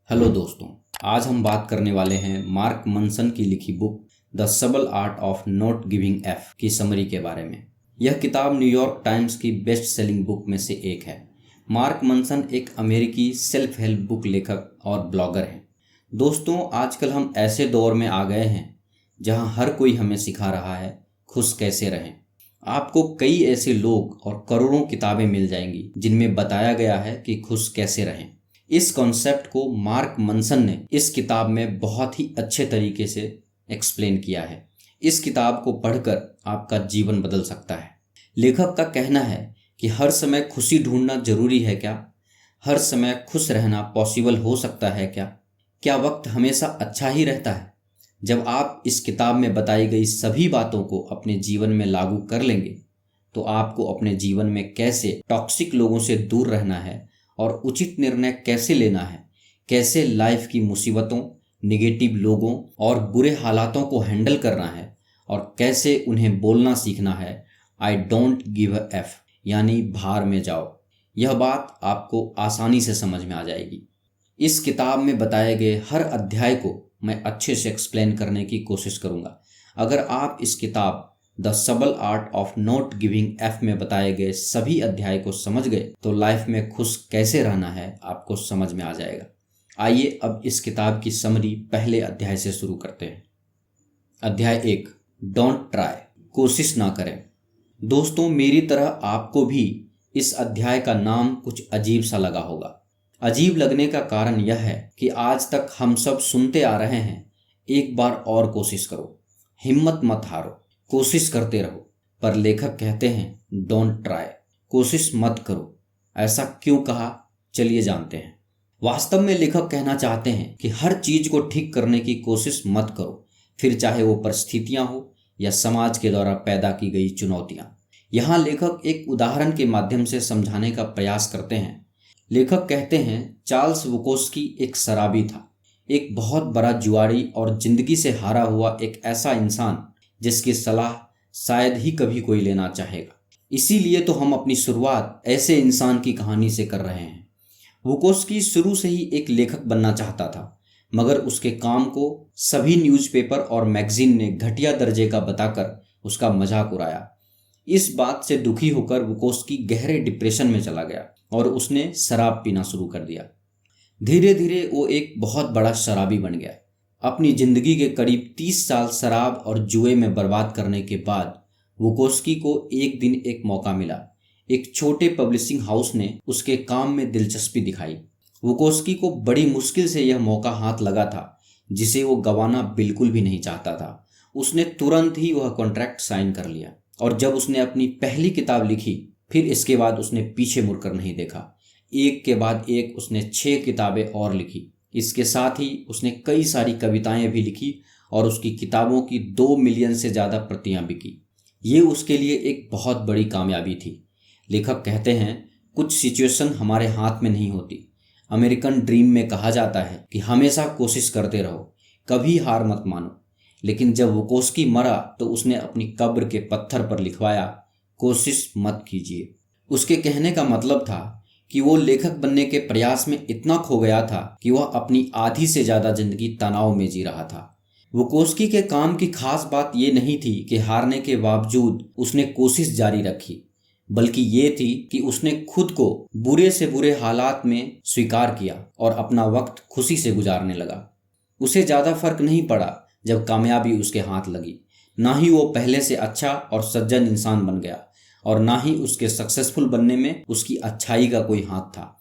Hello दोस्तों। आज हम बात करने वाले हैं मार्क मनसन की लिखी बुक द सबल art of not giving F की समरी के बारे में। यह किताब न्यूयॉर्क टाइम्स की बेस्ट सेलिंग बुक में से एक है। मार्क मनसन एक अमेरिकी सेल्फ हेल्प बुक लेखक और ब्लॉगर हैं। दोस्तों, आजकल हम ऐसे दौर में आ गए हैं जहां हर कोई हमें सिखा रहा है खुश कैसे रहें। आपको कई ऐसे लोग और करोड़ों किताबें मिल जाएंगी जिनमें बताया गया है कि खुश कैसे रहें। इस कॉन्सेप्ट को मार्क मनसन ने इस किताब में बहुत ही अच्छे तरीके से एक्सप्लेन किया है। इस किताब को पढ़कर आपका जीवन बदल सकता है। लेखक का कहना है कि हर समय खुशी ढूंढना जरूरी है क्या? हर समय खुश रहना पॉसिबल हो सकता है क्या? क्या वक्त हमेशा अच्छा ही रहता है? जब आप इस किताब में बताई गई सभी बातों को अपने जीवन में लागू कर लेंगे तो आपको अपने जीवन में कैसे टॉक्सिक लोगों से दूर रहना है और उचित निर्णय कैसे लेना है, कैसे लाइफ की मुसीबतों, निगेटिव लोगों और बुरे हालातों को हैंडल करना है और कैसे उन्हें बोलना सीखना है I don't give a F, यानी भार में जाओ। यह बात आपको आसानी से समझ में आ जाएगी। इस किताब में बताए गए हर अध्याय को मैं अच्छे से एक्सप्लेन करने की कोशिश करूंगा। अगर आप इस किताब द सबल art of not giving F में बताए गए सभी अध्याय को समझ गए तो लाइफ में खुश कैसे रहना है आपको समझ में आ जाएगा। आइए अब इस किताब की समरी पहले अध्याय से शुरू करते हैं। अध्याय 1, डोंट ट्राई, कोशिश ना करें। दोस्तों, मेरी तरह आपको भी इस अध्याय का नाम कुछ अजीब सा लगा होगा। अजीब लगने का कारण यह है कि आज तक हम सब सुनते आ रहे हैं, एक बार और कोशिश करो, हिम्मत मत हारो, कोशिश करते रहो। पर लेखक कहते हैं डोंट ट्राई, कोशिश मत करो। ऐसा क्यों कहा, चलिए जानते हैं। वास्तव में लेखक कहना चाहते हैं कि हर चीज को ठीक करने की कोशिश मत करो, फिर चाहे वो परिस्थितियां हो या समाज के द्वारा पैदा की गई चुनौतियां। यहाँ लेखक एक उदाहरण के माध्यम से समझाने का प्रयास करते हैं। लेखक कहते हैं चार्ल्स बुकोस्की एक शराबी था, एक बहुत बड़ा जुआरी और जिंदगी से हारा हुआ एक ऐसा इंसान जिसकी सलाह शायद ही कभी कोई लेना चाहेगा। इसीलिए तो हम अपनी शुरुआत ऐसे इंसान की कहानी से कर रहे हैं। बुकोस्की शुरू से ही एक लेखक बनना चाहता था, मगर उसके काम को सभी न्यूज़पेपर और मैगजीन ने घटिया दर्जे का बताकर उसका मजाक उड़ाया। इस बात से दुखी होकर बुकोस्की गहरे डिप्रेशन में चला गया और उसने शराब पीना शुरू कर दिया। धीरे धीरे वो एक बहुत बड़ा शराबी बन गया। अपनी जिंदगी के करीब 30 साल शराब और जुए में बर्बाद करने के बाद बुकोस्की को एक दिन एक मौका मिला। एक छोटे पब्लिशिंग हाउस ने उसके काम में दिलचस्पी दिखाई। बुकोस्की को बड़ी मुश्किल से यह मौका हाथ लगा था, जिसे वो गंवाना बिल्कुल भी नहीं चाहता था। उसने तुरंत ही वह कॉन्ट्रैक्ट साइन कर लिया और जब उसने अपनी पहली किताब लिखी, फिर इसके बाद उसने पीछे मुड़कर नहीं देखा। एक के बाद एक उसने 6 किताबें और लिखी। इसके साथ ही उसने कई सारी कविताएं भी लिखी और उसकी किताबों की 2 मिलियन से ज़्यादा प्रतियां बिकी। ये उसके लिए एक बहुत बड़ी कामयाबी थी। लेखक कहते हैं कुछ सिचुएशन हमारे हाथ में नहीं होती। अमेरिकन ड्रीम में कहा जाता है कि हमेशा कोशिश करते रहो, कभी हार मत मानो। लेकिन जब बुकोस्की मरा तो उसने अपनी कब्र के पत्थर पर लिखवाया, कोशिश मत कीजिए। उसके कहने का मतलब था कि वो लेखक बनने के प्रयास में इतना खो गया था कि वह अपनी आधी से ज़्यादा जिंदगी तनाव में जी रहा था। बुकोस्की के काम की खास बात ये नहीं थी कि हारने के बावजूद उसने कोशिश जारी रखी, बल्कि ये थी कि उसने खुद को बुरे से बुरे हालात में स्वीकार किया और अपना वक्त खुशी से गुजारने लगा। उसे ज़्यादा फर्क नहीं पड़ा जब कामयाबी उसके हाथ लगी। ना ही वो पहले से अच्छा और सज्जन इंसान बन गया और ना ही उसके सक्सेसफुल बनने में उसकी अच्छाई का कोई हाथ था।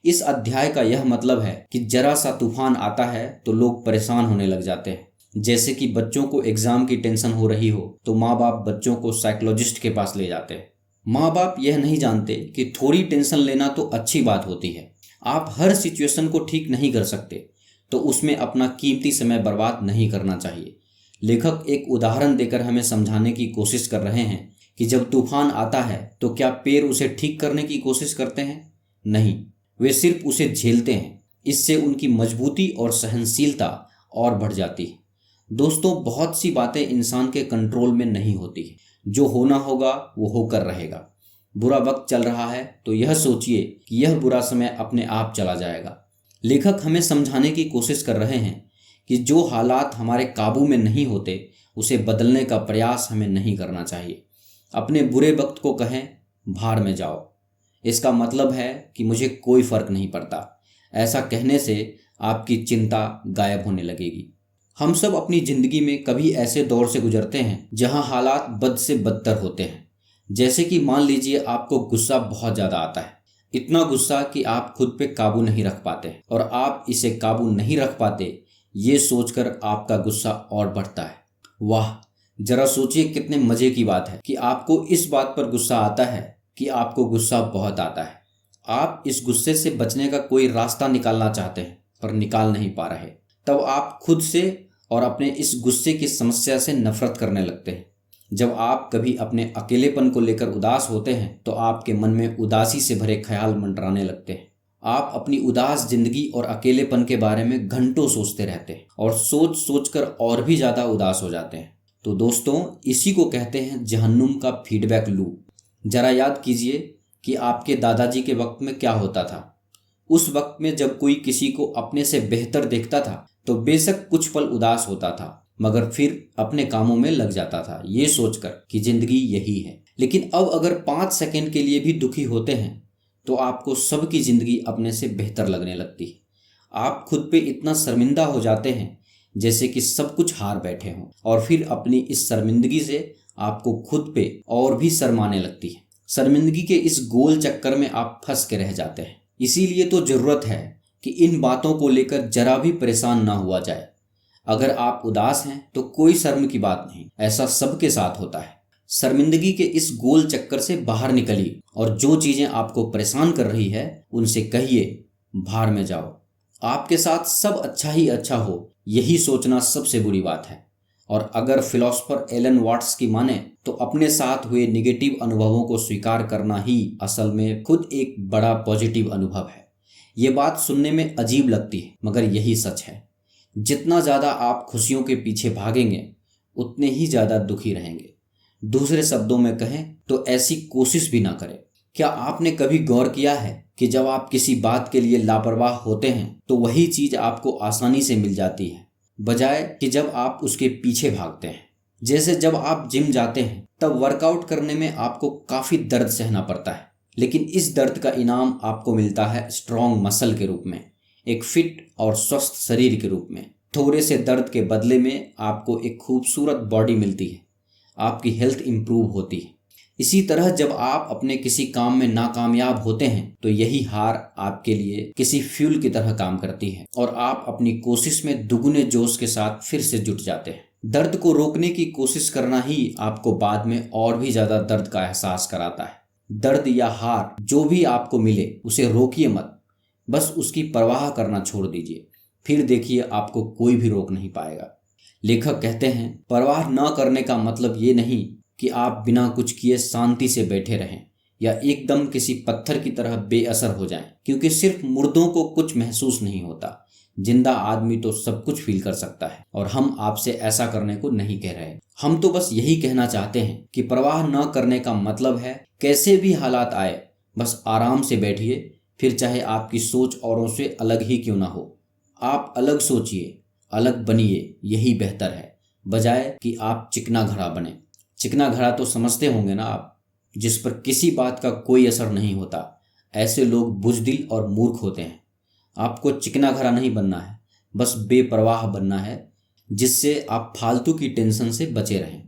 इस अध्याय का यह मतलब है कि जरा सा तूफान आता है तो लोग परेशान होने लग जाते हैं। जैसे कि बच्चों को एग्जाम की टेंशन हो रही हो तो माँ बाप बच्चों को साइकोलॉजिस्ट के पास ले जाते हैं। माँ बाप यह नहीं जानते कि थोड़ी टेंशन लेना तो अच्छी बात होती है। आप हर सिचुएशन को ठीक नहीं कर सकते तो उसमें अपना कीमती समय बर्बाद नहीं करना चाहिए। लेखक एक उदाहरण देकर हमें समझाने की कोशिश कर रहे हैं कि जब तूफान आता है तो क्या पेड़ उसे ठीक करने की कोशिश करते हैं? नहीं, वे सिर्फ उसे झेलते हैं। इससे उनकी मजबूती और सहनशीलता और बढ़ जाती है। दोस्तों, बहुत सी बातें इंसान के कंट्रोल में नहीं होती है। जो होना होगा वो होकर रहेगा। बुरा वक्त चल रहा है तो यह सोचिए कि यह बुरा समय अपने आप चला जाएगा। लेखक हमें समझाने की कोशिश कर रहे हैं कि जो हालात हमारे काबू में नहीं होते उसे बदलने का प्रयास हमें नहीं करना चाहिए। अपने बुरे वक्त को कहें भाड़ में जाओ। इसका मतलब है कि मुझे कोई फर्क नहीं पड़ता। ऐसा कहने से आपकी चिंता गायब होने लगेगी। हम सब अपनी जिंदगी में कभी ऐसे दौर से गुजरते हैं जहां हालात बद से बदतर होते हैं। जैसे कि मान लीजिए आपको गुस्सा बहुत ज़्यादा आता है, इतना गुस्सा कि आप खुद पे काबू नहीं रख पाते, और आप इसे काबू नहीं रख पाते ये सोचकर आपका गुस्सा और बढ़ता है। वाह, जरा सोचिए कितने मज़े की बात है कि आपको इस बात पर गुस्सा आता है कि आपको गुस्सा बहुत आता है। आप इस गुस्से से बचने का कोई रास्ता निकालना चाहते हैं पर निकाल नहीं पा रहे। तब आप खुद से और अपने इस गुस्से की समस्या से नफरत करने लगते हैं। जब आप कभी अपने अकेलेपन को लेकर उदास होते हैं तो आपके मन में उदासी से भरे ख्याल मंडराने लगते हैं। आप अपनी उदास जिंदगी और अकेलेपन के बारे में घंटों सोचते रहते हैं और सोच सोच कर और भी ज़्यादा उदास हो जाते हैं। तो दोस्तों, इसी को कहते हैं जहन्नुम का फीडबैक लूप। जरा याद कीजिए कि आपके दादाजी के वक्त में क्या होता था। उस वक्त में जब कोई किसी को अपने से बेहतर देखता था तो बेशक कुछ पल उदास होता था, मगर फिर अपने कामों में लग जाता था ये सोचकर कि जिंदगी यही है। लेकिन अब अगर 5 सेकंड के लिए भी दुखी होते हैं तो आपको सबकी जिंदगी अपने से बेहतर लगने लगती है। आप खुद पे इतना शर्मिंदा हो जाते हैं जैसे कि सब कुछ हार बैठे हों, और फिर अपनी इस शर्मिंदगी से आपको खुद पे और भी शर्माने लगती है। शर्मिंदगी के इस गोल चक्कर में आप फंस के रह जाते हैं। इसीलिए तो जरूरत है कि इन बातों को लेकर जरा भी परेशान ना हुआ जाए। अगर आप उदास हैं तो कोई शर्म की बात नहीं, ऐसा सबके साथ होता है। शर्मिंदगी के इस गोल चक्कर से बाहर निकलिए और जो चीजें आपको परेशान कर रही है उनसे कहिए भाड़ में जाओ। आपके साथ सब अच्छा ही अच्छा हो, यही सोचना सबसे बुरी बात है। और अगर फिलोसोफर एलन वाट्स की माने तो अपने साथ हुए निगेटिव अनुभवों को स्वीकार करना ही असल में खुद एक बड़ा पॉजिटिव अनुभव है। ये बात सुनने में अजीब लगती है मगर यही सच है। जितना ज़्यादा आप खुशियों के पीछे भागेंगे उतने ही ज़्यादा दुखी रहेंगे। दूसरे शब्दों में कहें तो ऐसी कोशिश भी ना करें। क्या आपने कभी गौर किया है कि जब आप किसी बात के लिए लापरवाह होते हैं तो वही चीज़ आपको आसानी से मिल जाती है, बजाय कि जब आप उसके पीछे भागते हैं। जैसे जब आप जिम जाते हैं तब वर्कआउट करने में आपको काफ़ी दर्द सहना पड़ता है, लेकिन इस दर्द का इनाम आपको मिलता है स्ट्रॉन्ग मसल के रूप में, एक फिट और स्वस्थ शरीर के रूप में। थोड़े से दर्द के बदले में आपको एक खूबसूरत बॉडी मिलती है, आपकी हेल्थ इंप्रूव होती है। इसी तरह जब आप अपने किसी काम में नाकामयाब होते हैं तो यही हार आपके लिए किसी फ्यूल की तरह काम करती है और आप अपनी कोशिश में दुगने जोश के साथ फिर से जुट जाते हैं। दर्द को रोकने की कोशिश करना ही आपको बाद में और भी ज़्यादा दर्द का एहसास कराता है। दर्द या हार जो भी आपको मिले उसे रोकिए मत, बस उसकी परवाह करना छोड़ दीजिए, फिर देखिए आपको कोई भी रोक नहीं पाएगा। लेखक कहते हैं परवाह न करने का मतलब ये नहीं कि आप बिना कुछ किए शांति से बैठे रहें या एकदम किसी पत्थर की तरह बेअसर हो जाएं, क्योंकि सिर्फ मुर्दों को कुछ महसूस नहीं होता, जिंदा आदमी तो सब कुछ फील कर सकता है। और हम आपसे ऐसा करने को नहीं कह रहे, हम तो बस यही कहना चाहते हैं कि परवाह न करने का मतलब है कैसे भी हालात आए बस आराम से बैठिए, फिर चाहे आपकी सोच औरों से अलग ही क्यों ना हो। आप अलग सोचिए, अलग बनिए, यही बेहतर है, बजाय कि आप चिकना घड़ा बने। चिकना घड़ा तो समझते होंगे ना आप, जिस पर किसी बात का कोई असर नहीं होता। ऐसे लोग बुज़दिल और मूर्ख होते हैं। आपको चिकना घड़ा नहीं बनना है, बस बेपरवाह बनना है, जिससे आप फालतू की टेंशन से बचे रहें।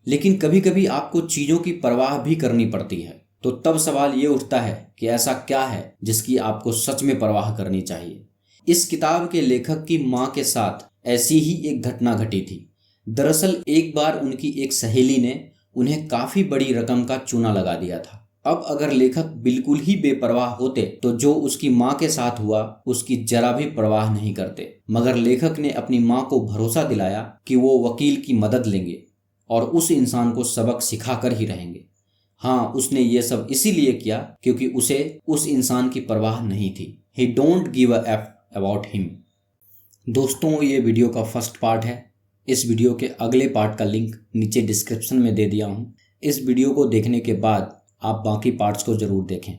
लेकिन कभी कभी आपको चीज़ों की परवाह भी करनी पड़ती है, तो तब सवाल ये उठता है कि ऐसा क्या है जिसकी आपको सच में परवाह करनी चाहिए। इस किताब के लेखक की माँ के साथ ऐसी ही एक घटना घटी थी। दरअसल एक बार उनकी एक सहेली ने उन्हें काफ़ी बड़ी रकम का चूना लगा दिया था। अब अगर लेखक बिल्कुल ही बेपरवाह होते तो जो उसकी माँ के साथ हुआ उसकी जरा भी परवाह नहीं करते, मगर लेखक ने अपनी माँ को भरोसा दिलाया कि वो वकील की मदद लेंगे और उस इंसान को सबक सिखाकर ही रहेंगे। हाँ, उसने ये सब इसीलिए किया क्योंकि उसे उस इंसान की परवाह नहीं थी। ही don't give a F about him. दोस्तों, ये वीडियो का फर्स्ट पार्ट है। इस वीडियो के अगले पार्ट का लिंक नीचे डिस्क्रिप्शन में दे दिया हूँ। इस वीडियो को देखने के बाद आप बाकी पार्ट्स को ज़रूर देखें।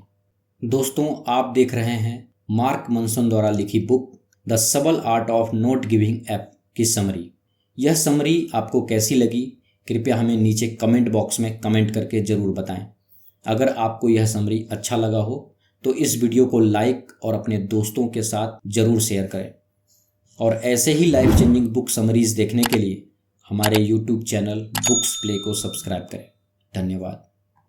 दोस्तों, आप देख रहे हैं मार्क मनसन द्वारा लिखी बुक द सबल art of note giving up की समरी। यह समरी आपको कैसी लगी, कृपया हमें नीचे कमेंट बॉक्स में कमेंट करके ज़रूर बताएं। अगर आपको यह समरी अच्छा लगा हो तो इस वीडियो को लाइक और अपने दोस्तों के साथ ज़रूर शेयर करें। और ऐसे ही लाइफ चेंजिंग बुक समरीज देखने के लिए हमारे YouTube चैनल बुक्स प्ले को सब्सक्राइब करें। धन्यवाद।